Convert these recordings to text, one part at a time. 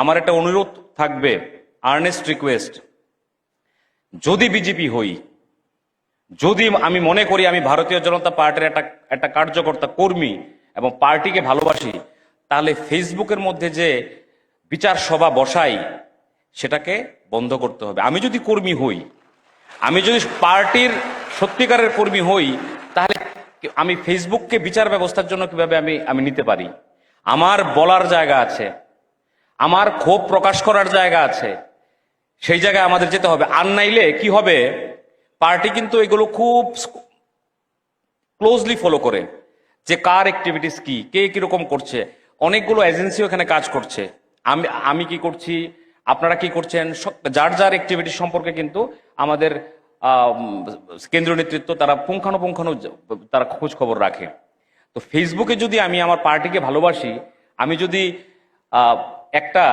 আমার একটা অনুরোধ থাকবে, আর্নেস্ট রিকোয়েস্ট, যদি বিজেপি হই, যদি আমি মনে করি আমি ভারতীয় জনতা পার্টির একটা কার্যকর্তা কর্মী এবং পার্টিকে ভালোবাসি, তাহলে ফেসবুকের মধ্যে যে বিচার সভা বসাই সেটাকে বন্ধ করতে হবে। আমি যদি কর্মী হই, আমি যদি পার্টির সত্যিকারের কর্মী হই, তাহলে আমি ফেসবুককে বিচার ব্যবস্থার জন্য কিভাবে আমি নিতে পারি? আমার বলার জায়গা আছে, আমার ক্ষোভ প্রকাশ করার জায়গা আছে, সেই জায়গায় আমাদের যেতে হবে। আর নাইলে কি হবে, পার্টি কিন্তু এগুলো খুব ক্লোজলি ফলো করে, যে কার অ্যাক্টিভিটিস কি, কে কিরকম করছে। অনেকগুলো এজেন্সিও এখানে কাজ করছে। আমি কি করছি, আপনারা কি করছেন, যার যার অ্যাক্টিভিটি সম্পর্কে কিন্তু আমাদের কেন্দ্রীয় নেতৃত্ব তারা পুঙ্খানুপুঙ্খানু তারা খোঁজ খবর রাখে। তো ফেসবুকে যদি আমি আমার পার্টিকে ভালোবাসি, আমি যদি একটা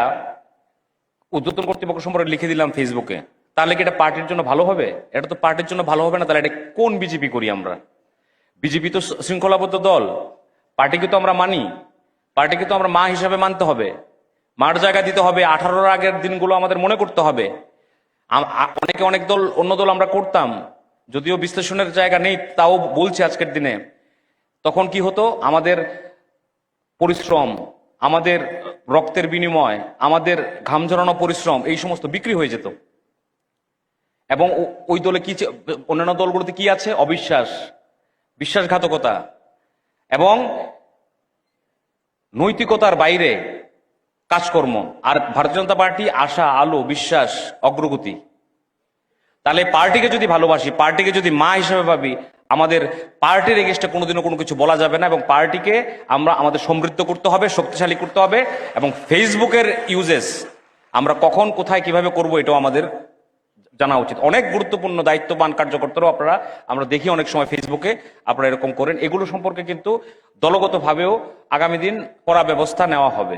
ঊর্ধ্বতন কর্তৃপক্ষ সম্পর্কে লিখে দিলাম ফেসবুকে, তাহলে কি এটা পার্টির জন্য ভালো হবে? এটা তো পার্টির জন্য ভালো হবে না। তাহলে এটা কোন বিজেপি করি আমরা? বিজেপি তো শৃঙ্খলাবদ্ধ দল, পার্টিকে তো আমরা মানি, পার্টিকে তো আমরা মা হিসাবে মানতে হবে, মার জায়গা দিতে হবে। 18-র আগের দিনগুলো আমাদের মনে করতে হবে। অনেক দল, অন্য দল আমরা করতাম, যদিও বিশ্লেষণের জায়গা নেই, তাও বলছি আজকের দিনে। তখন কি হতো, আমাদের পরিশ্রম, আমাদের রক্তের বিনিময়, আমাদের ঘাম ঝরানো পরিশ্রম, এই সমস্ত বিক্রি হয়ে যেত। এবং ওই দলে কি, অন্যান্য দলগুলোতে কি আছে? অবিশ্বাস, বিশ্বাসঘাতকতা এবং নৈতিকতার বাইরে কাজকর্ম। আর ভারতীয় জনতা পার্টি আশা, আলো, বিশ্বাস, অগ্রগতি। তাহলে পার্টিকে যদি ভালোবাসি, পার্টিকে যদি মা হিসেবে ভাবি, আমাদের পার্টির এগেইনস্টে কোনোদিনও কোনো কিছু বলা যাবে না, এবং পার্টিকে আমাদের সমৃদ্ধ করতে হবে, শক্তিশালী করতে হবে। এবং ফেসবুকের ইউজেস আমরা কখন, কোথায়, কিভাবে করব, এটাও আমাদের জানা উচিত। অনেক গুরুত্বপূর্ণ দায়িত্ববান কার্যকর্তারাও আমরা দেখি অনেক সময় ফেসবুকে আপনারা এরকম করেন। এগুলো সম্পর্কে কিন্তু দলগতভাবেও আগামী দিন কড়া ব্যবস্থা নেওয়া হবে।